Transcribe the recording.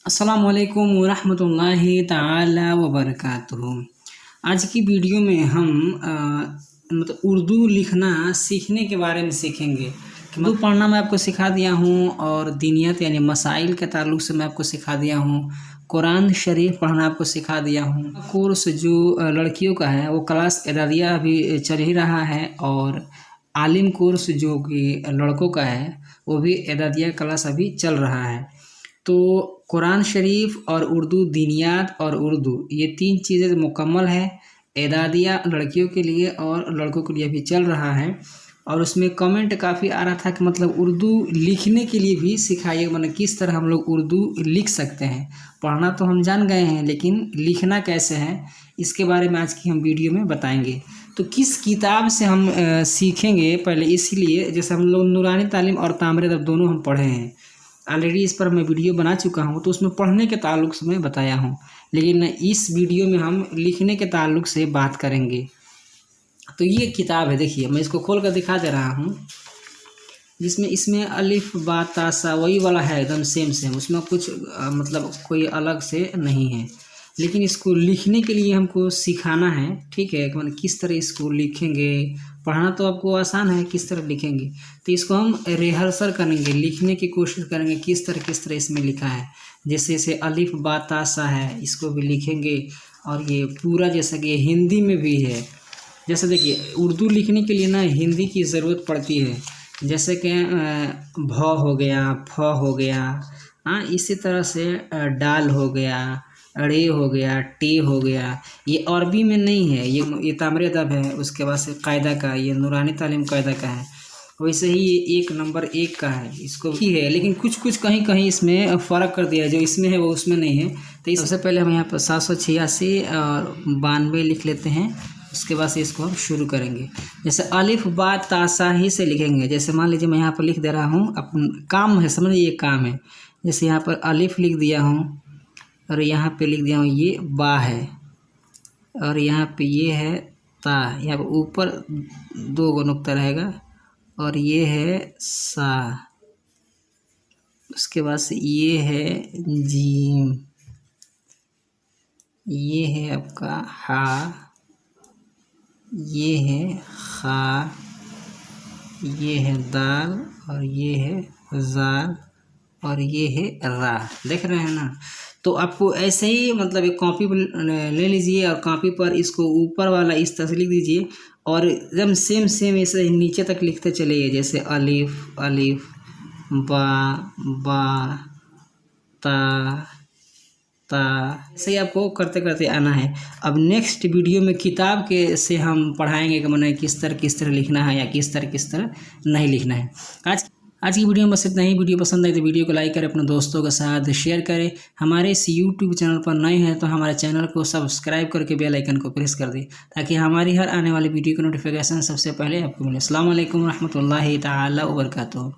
अस्सलामुअलैकुम वरहमतुल्लाहि ताला वबरकातुहू। आज की वीडियो में हम मतलब उर्दू लिखना सीखने के बारे में सीखेंगे। उर्दू पढ़ना मैं आपको सिखा दिया हूँ और दीनियत यानी मसाइल के ताल्लुक़ से मैं आपको सिखा दिया हूँ। कुरान शरीफ पढ़ना आपको सिखा दिया हूँ। कोर्स जो लड़कियों का है वो क्लास एदादिया अभी चल ही रहा है और आलिम कोर्स जो कि लड़कों का है वो भी एदादिया क्लास अभी चल रहा है। तो कुरान शरीफ और उर्दू दीनियात और उर्दू ये तीन चीज़ें मुकम्मल है। एदादिया लड़कियों के लिए और लड़कों के लिए भी चल रहा है और उसमें कमेंट काफ़ी आ रहा था कि मतलब उर्दू लिखने के लिए भी सिखाइए, मतलब किस तरह हम लोग उर्दू लिख सकते हैं। पढ़ना तो हम जान गए हैं लेकिन लिखना कैसे है इसके बारे में आज की हम वीडियो में बताएंगे। तो किस किताब से हम सीखेंगे पहले, इसीलिए जैसे हम लोग नूरानी तालीम और तामरे अदब दोनों हम पढ़े हैं ऑलरेडी, इस पर मैं वीडियो बना चुका हूँ तो उसमें पढ़ने के ताल्लुक़ से मैं बताया हूँ, लेकिन इस वीडियो में हम लिखने के ताल्लुक़ से बात करेंगे। तो ये किताब है, देखिए मैं इसको खोल कर दिखा दे रहा हूँ, जिसमें इसमें अलिफ बा ता सा वही वाला है एकदम सेम, उसमें कुछ मतलब कोई अलग से नहीं है। लेकिन इसको लिखने के लिए हमको सिखाना है, ठीक है, मतलब किस तरह इसको लिखेंगे। पढ़ना तो आपको आसान है, किस तरह लिखेंगे तो इसको हम रिहर्सल करेंगे, लिखने की कोशिश करेंगे किस तरह इसमें लिखा है। जैसे इसे अलिफ बा ता सा है इसको भी लिखेंगे और ये पूरा जैसा कि हिंदी में भी है। जैसे देखिए उर्दू लिखने के लिए ना हिंदी की ज़रूरत पड़ती है, जैसे कि भ हो गया, फ हो गया, हाँ इसी तरह से डाल हो गया, रे हो गया, टे हो गया। ये अरबी में नहीं है, ये तामरे अदब है, उसके बाद से कायदा का, ये नूरानी तालीम कायदा का है। वैसे ही ये 1 नंबर 1 का है, इसको ही है लेकिन कुछ कहीं कहीं इसमें फ़र्क कर दिया है, जो इसमें है वो उसमें नहीं है। तो सबसे पहले हम यहाँ पर 786 और 92 लिख लेते हैं, उसके बाद से इसको हम शुरू करेंगे। जैसे अलिफ बा ता सा ही से लिखेंगे। जैसे मान लीजिए मैं यहाँ पर लिख दे रहा हूँ, अपन काम है, समझिए ये काम है। जैसे यहाँ पर अलिफ लिख दिया हूँ और यहाँ पे लिख दिया हूँ ये बा है और यहाँ पे ये है ता, यहाँ पर ऊपर 2 गो नुक्ता रहेगा और ये है सा, उसके बाद से ये है जीम, ये है आपका हा, ये है खा, ये है दाल और ये है ज़ाल और ये है रा। देख रहे हैं ना। तो आपको ऐसे ही मतलब एक कॉपी ले लीजिए और कॉपी पर इसको ऊपर वाला इस तरह से लिख दीजिए और एकदम सेम ऐसे नीचे तक लिखते चलिए। जैसे अलिफ अलिफ, बा बा, ता ता, ऐसे आपको करते करते आना है। अब नेक्स्ट वीडियो में किताब के से हम पढ़ाएंगे कि मैंने किस तरह लिखना है या किस तरह नहीं लिखना है। आज की वीडियो में बस इतना ही। वीडियो पसंद आई तो वीडियो को लाइक करें, अपने दोस्तों के साथ शेयर करें। हमारे इस यूट्यूब चैनल पर नए हैं तो हमारे चैनल को सब्सक्राइब करके बेल आइकन को प्रेस कर दें ताकि हमारी हर आने वाली वीडियो की नोटिफिकेशन सबसे पहले आपको मिले। अस्सलाम वालेकुम रहमतुल्लाहि ताला व बरकातुहू।